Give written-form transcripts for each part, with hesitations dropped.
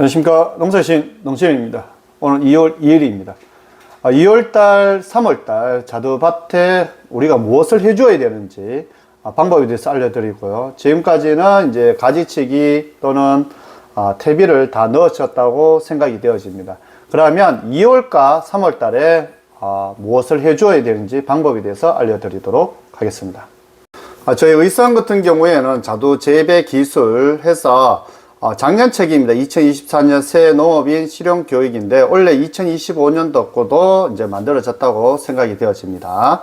안녕하십니까. 농사신 농시현입니다. 오늘 2월 2일입니다. 2월달, 3월달 자두밭에 우리가 무엇을 해줘야 되는지 방법에 대해서 알려드리고요. 지금까지는 이제 가지치기 또는 퇴비를 다 넣으셨다고 생각이 되어집니다. 그러면 2월과 3월달에 무엇을 해줘야 되는지 방법에 대해서 알려드리도록 하겠습니다. 저희 의성 같은 경우에는 자두 재배 기술 해서 작년 책입니다. 2024년 새 농업인 실용 교육인데 원래 2025년도 거도 이제 만들어졌다고 생각이 되어집니다.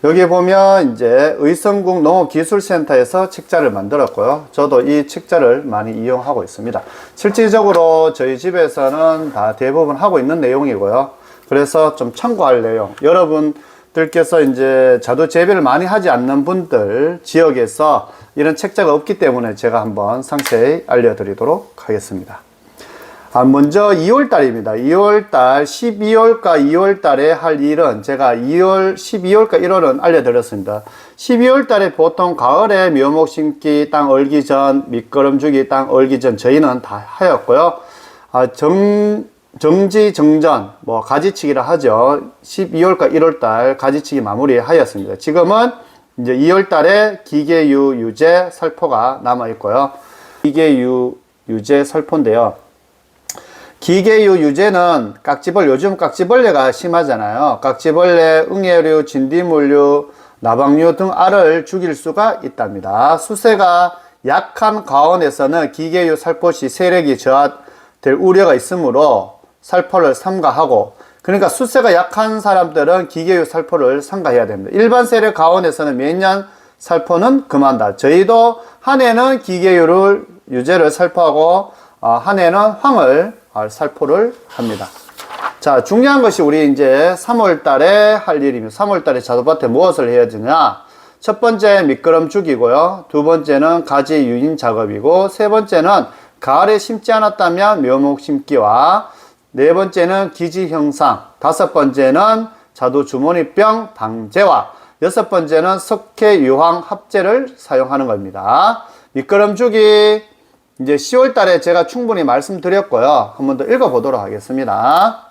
여기 보면 이제 의성국 농업기술센터에서 책자를 만들었고요. 저도 이 책자를 많이 이용하고 있습니다. 실질적으로 저희 집에서는 다 대부분 하고 있는 내용이고요. 그래서 좀 참고할 내용. 여러분들께서 이제 자두 재배를 많이 하지 않는 분들 지역에서 이런 책자가 없기 때문에 제가 한번 상세히 알려드리도록 하겠습니다. 먼저 2월달입니다. 2월달, 12월과 2월달에 할 일은 제가 12월과 1월은 알려드렸습니다. 12월달에 보통 가을에 묘목 심기 땅 얼기 전, 밑거름주기 땅 얼기 전 저희는 다 하였고요. 정지, 정전, 가지치기라 하죠. 12월과 1월달 가지치기 마무리 하였습니다. 지금은 이제 2월달에 기계유 유제 살포가 남아있고요. 기계유 유제 살포인데요. 기계유 유제는 요즘 깍지벌레가 심하잖아요. 깍지벌레, 응애류, 진딧물류, 나방류 등 알을 죽일 수가 있답니다. 수세가 약한 가온에서는 기계유 살포 시 세력이 저하될 우려가 있으므로 살포를 삼가하고, 그러니까 수세가 약한 사람들은 기계유 살포를 삼가해야 됩니다. 일반 세력 가온에서는 매년 살포는 금한다. 저희도 한 해는 기계유를 유제를 살포하고 한 해는 황을 살포를 합니다. 자, 중요한 것이 우리 이제 3월 달에 할 일입니다. 3월 달에 자두밭에 무엇을 해야 되냐? 첫 번째 미끄럼 죽이고요. 두 번째는 가지 유인 작업이고, 세 번째는 가을에 심지 않았다면 묘목 심기와, 네 번째는 기지 형상, 다섯 번째는 자두 주머니병 방제와, 여섯 번째는 석회 유황 합제를 사용하는 겁니다. 미끄럼 주기 이제 10월 달에 제가 충분히 말씀드렸고요. 한 번 더 읽어보도록 하겠습니다.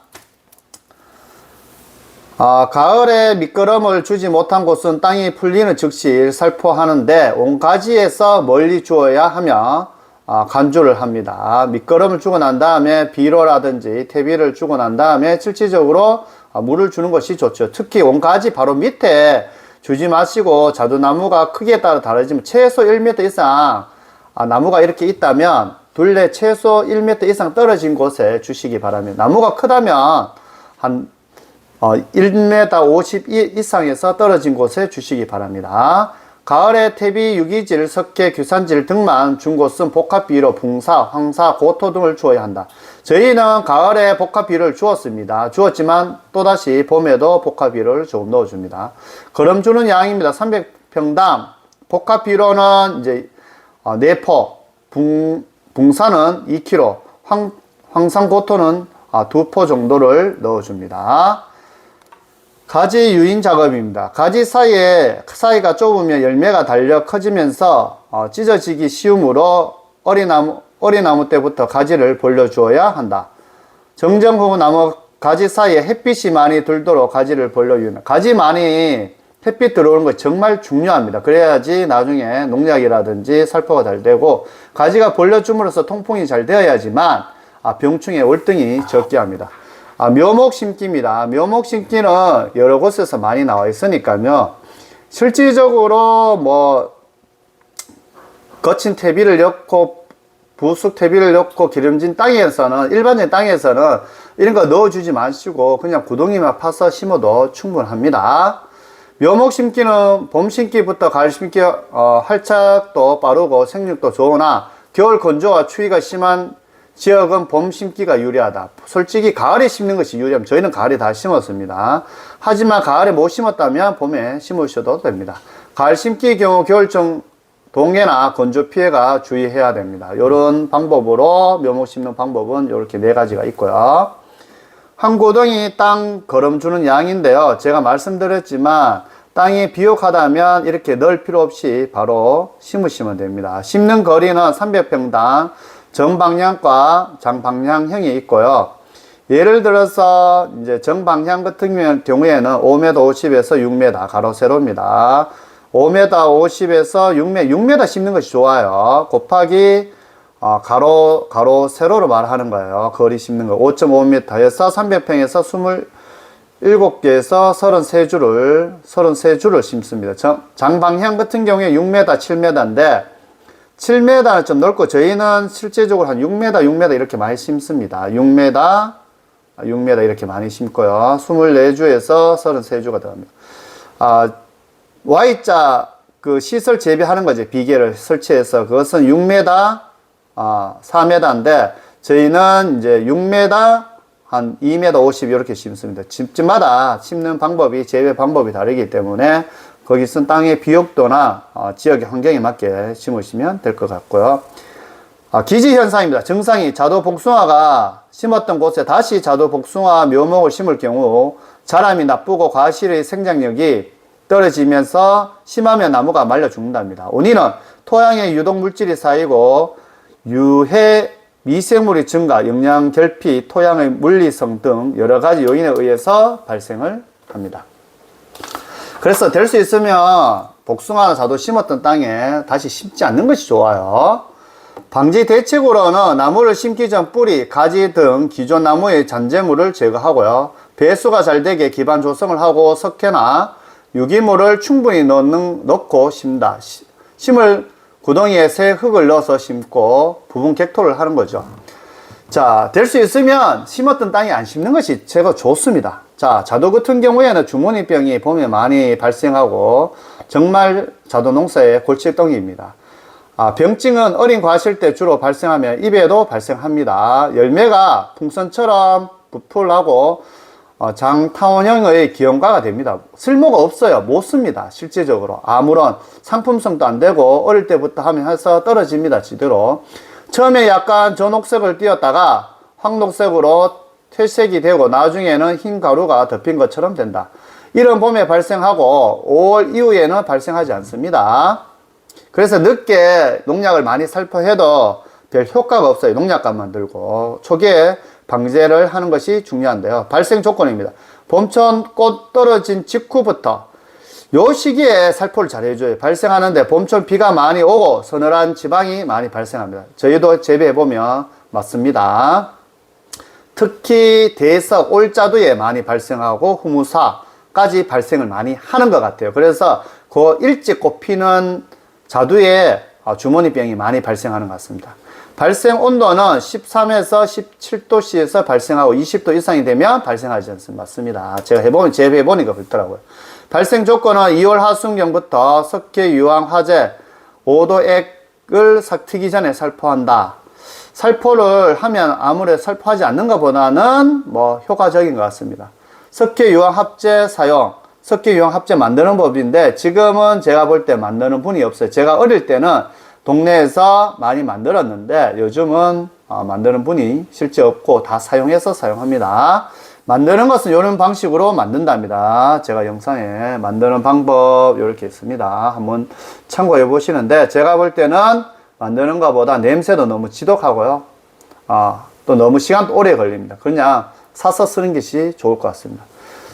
가을에 미끄럼을 주지 못한 곳은 땅이 풀리는 즉시 살포하는데 온 가지에서 멀리 주어야 하며 간주를 합니다. 미끄럼을 주고 난 다음에 비료라든지 퇴비를 주고 난 다음에 실질적으로 물을 주는 것이 좋죠. 특히 온가지 바로 밑에 주지 마시고, 자두나무가 크기에 따라 다르지만 최소 1m 이상 나무가 이렇게 있다면 둘레 최소 1m 이상 떨어진 곳에 주시기 바랍니다. 나무가 크다면 한 1m 50 이상에서 떨어진 곳에 주시기 바랍니다. 가을에 퇴비, 유기질, 석회, 규산질 등만 준 곳은 복합비료, 붕사, 황사, 고토 등을 주어야 한다. 저희는 가을에 복합비료를 주었습니다. 주었지만 또다시 봄에도 복합비료를 조금 넣어줍니다. 그럼 주는 양입니다. 300평당 복합비료는 이제 4포, 붕사는 2kg, 황산고토는 2포 정도를 넣어줍니다. 가지 유인 작업입니다. 가지 사이가 좁으면 열매가 달려 커지면서 찢어지기 쉬우므로 어린 나무 때부터 가지를 벌려주어야 한다. 정정 후 나무 가지 사이에 햇빛이 많이 들도록 가지를 벌려주는, 가지 많이 햇빛 들어오는 거 정말 중요합니다. 그래야지 나중에 농약이라든지 살포가 잘 되고, 가지가 벌려줌으로써 통풍이 잘 되어야지만 병충해 월등히 적게 합니다. 묘목 심기입니다. 묘목 심기는 여러 곳에서 많이 나와 있으니까요. 실질적으로 거친 퇴비를 넣고 부숙 퇴비를 넣고 기름진 땅에서는, 일반적인 땅에서는 이런 거 넣어주지 마시고 그냥 구덩이만 파서 심어도 충분합니다. 묘목 심기는 봄 심기부터 가을 심기 활착도 빠르고 생육도 좋으나 겨울 건조와 추위가 심한 지역은 봄 심기가 유리하다. 솔직히 가을에 심는 것이 유리합니다. 저희는 가을에 다 심었습니다. 하지만 가을에 못 심었다면 봄에 심으셔도 됩니다. 가을 심기의 경우 겨울정 동해나 건조 피해가 주의해야 됩니다. 이런 방법으로 묘목 심는 방법은 이렇게 4가지가 있고요. 한 고덩이 땅 걸음 주는 양인데요. 제가 말씀드렸지만 땅이 비옥하다면 이렇게 넣을 필요 없이 바로 심으시면 됩니다. 심는 거리는 300평당 정방향과 장방향형이 있고요. 예를 들어서 이제 정방향 같은 경우에는 5m 50에서 6m 가로 세로입니다. 5m 50에서 6m 심는 것이 좋아요. 곱하기 가로 세로로 말하는 거예요. 거리 심는 거 5.5m에서 300평에서 27개에서 33줄을 심습니다. 장방향 같은 경우에 6m, 7m인데 7m는 좀 넓고 저희는 실제적으로 한 6m 이렇게 많이 심습니다. 6m 이렇게 많이 심고요. 24주에서 33주가 들어갑니다. Y자 그 시설 재배하는 거지. 비계를 설치해서 그것은 6m, 4m인데 저희는 이제 6m, 한 2m 50 이렇게 심습니다. 집집마다 심는 방법이 재배 방법이 다르기 때문에 거기 쓴 땅의 비옥도나 지역의 환경에 맞게 심으시면 될 것 같고요. 기지현상입니다. 증상이 자두복숭아가 심었던 곳에 다시 자두복숭아 묘목을 심을 경우 자람이 나쁘고 과실의 생장력이 떨어지면서 심하면 나무가 말려 죽는답니다. 원인은 토양에 유독물질이 쌓이고 유해 미생물의 증가, 영양 결핍, 토양의 물리성 등 여러 가지 요인에 의해서 발생을 합니다. 그래서 될 수 있으면 복숭아나 자두 심었던 땅에 다시 심지 않는 것이 좋아요. 방지 대책으로는 나무를 심기 전 뿌리, 가지 등 기존 나무의 잔재물을 제거하고요. 배수가 잘 되게 기반 조성을 하고 석회나 유기물을 충분히 넣고 심다. 심을 구덩이에 새 흙을 넣어서 심고 부분 객토를 하는 거죠. 자, 될 수 있으면 심었던 땅에 안 심는 것이 제가 좋습니다. 자, 자두 같은 경우에는 주머니병이 봄에 많이 발생하고 정말 자두 농사의 골칫덩이입니다. 병증은 어린 과실 때 주로 발생하며 잎에도 발생합니다. 열매가 풍선처럼 부풀하고 장타원형의 기형과가 됩니다. 쓸모가 없어요. 못 씁니다. 실제적으로 아무런 상품성도 안 되고 어릴 때부터 하면 해서 떨어집니다. 지대로. 처음에 약간 전옥색을 띄었다가 황록색으로 퇴색이 되고 나중에는 흰 가루가 덮인 것처럼 된다. 이런 봄에 발생하고 5월 이후에는 발생하지 않습니다. 그래서 늦게 농약을 많이 살포해도 별 효과가 없어요. 농약값만 들고. 초기에 방제를 하는 것이 중요한데요. 발생 조건입니다. 봄천 꽃 떨어진 직후부터 요 시기에 살포를 잘 해줘요. 발생하는데 봄천 비가 많이 오고 서늘한 지방이 많이 발생합니다. 저희도 재배해보면 맞습니다. 특히 대석, 올자두에 많이 발생하고 후무사까지 발생을 많이 하는 것 같아요. 그래서 그 일찍 꽃 피는 자두에 주머니병이 많이 발생하는 것 같습니다. 발생 온도는 13에서 17도씨에서 발생하고 20도 이상이 되면 발생하지 않습니다. 맞습니다. 제가 재배해보니까 그렇더라고요. 발생 조건은 2월 하순경부터 석회, 유황, 화재, 5도액을 삭트기 전에 살포한다. 살포를 하면 아무래도 살포하지 않는 것보다는 효과적인 것 같습니다. 석회, 유황, 합재 사용. 석회, 유황, 합재 만드는 법인데 지금은 제가 볼 때 만드는 분이 없어요. 제가 어릴 때는 동네에서 많이 만들었는데 요즘은 만드는 분이 실제 없고 다 사용해서 사용합니다. 만드는 것은 이런 방식으로 만든답니다. 제가 영상에 만드는 방법 이렇게 있습니다. 한번 참고해 보시는데 제가 볼 때는 만드는 것보다 냄새도 너무 지독하고요. 또 너무 시간도 오래 걸립니다. 그냥 사서 쓰는 것이 좋을 것 같습니다.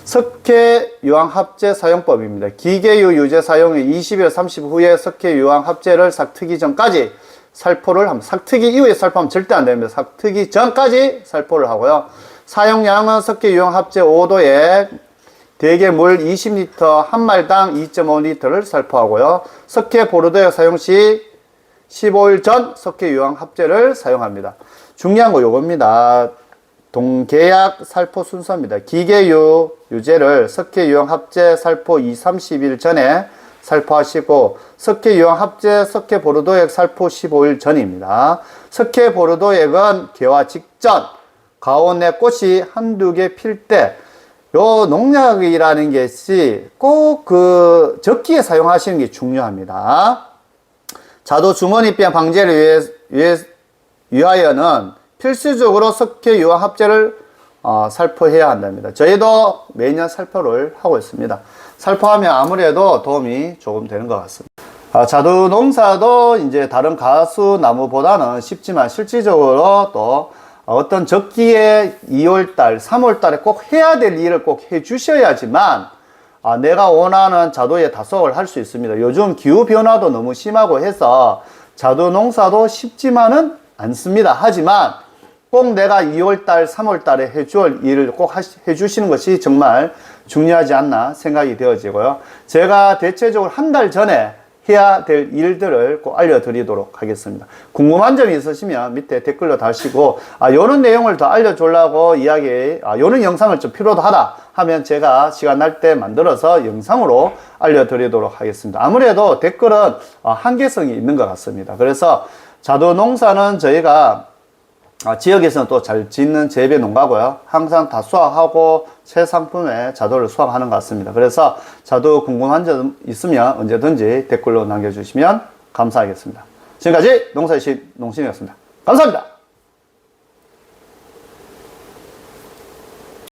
석회 유황 합재 사용법입니다. 기계유 유제 사용의 20일 30분 후에 석회 유황 합재를 삭트기 전까지 살포를 합니다. 삭트기 이후에 살포하면 절대 안 됩니다. 삭트기 전까지 살포를 하고요. 사용량은 석회 유황 합재 5도에 대개 물 20리터 한 말당 2.5리터를 살포하고요. 석회 보르도액 사용 시 15일 전 석회 유황 합재를 사용합니다. 중요한 거 요겁니다. 동계약 살포 순서입니다. 기계유 유제를 석회 유황 합재 살포 2-30일 전에 살포하시고 석회 유황 합재 석회 보르도액 살포 15일 전입니다. 석회 보르도액은 개화 직전 가온에 꽃이 한두 개 필 때 요 농약이라는 것이 꼭 적기에 사용하시는 게 중요합니다. 자두 주머니병 방제를 위하여는 필수적으로 석회 유황 합재를 살포해야 한답니다. 저희도 매년 살포를 하고 있습니다. 살포하면 아무래도 도움이 조금 되는 것 같습니다. 자두 농사도 이제 다른 가수 나무보다는 쉽지만 실질적으로 또 어떤 적기에 2월달, 3월달에 꼭 해야 될 일을 꼭 해 주셔야지만 내가 원하는 자두의 다속을 할 수 있습니다. 요즘 기후 변화도 너무 심하고 해서 자두 농사도 쉽지만은 않습니다. 하지만 꼭 내가 2월달, 3월달에 해줄 일을 꼭 해주시는 것이 정말 중요하지 않나 생각이 되어지고요. 제가 대체적으로 한 달 전에 해야 될 일들을 꼭 알려드리도록 하겠습니다. 궁금한 점이 있으시면 밑에 댓글로 다시고 요런 내용을 더 알려주려고 요런 영상을 좀 필요도 하다 하면 제가 시간 날 때 만들어서 영상으로 알려드리도록 하겠습니다. 아무래도 댓글은 한계성이 있는 것 같습니다. 그래서 자두 농사는 저희가 지역에서는 또 잘 짓는 재배 농가고요. 항상 다 수확하고 최상품의 자두를 수확하는 것 같습니다. 그래서 자두 궁금한 점 있으면 언제든지 댓글로 남겨주시면 감사하겠습니다. 지금까지 농사의 신 농신이었습니다. 감사합니다.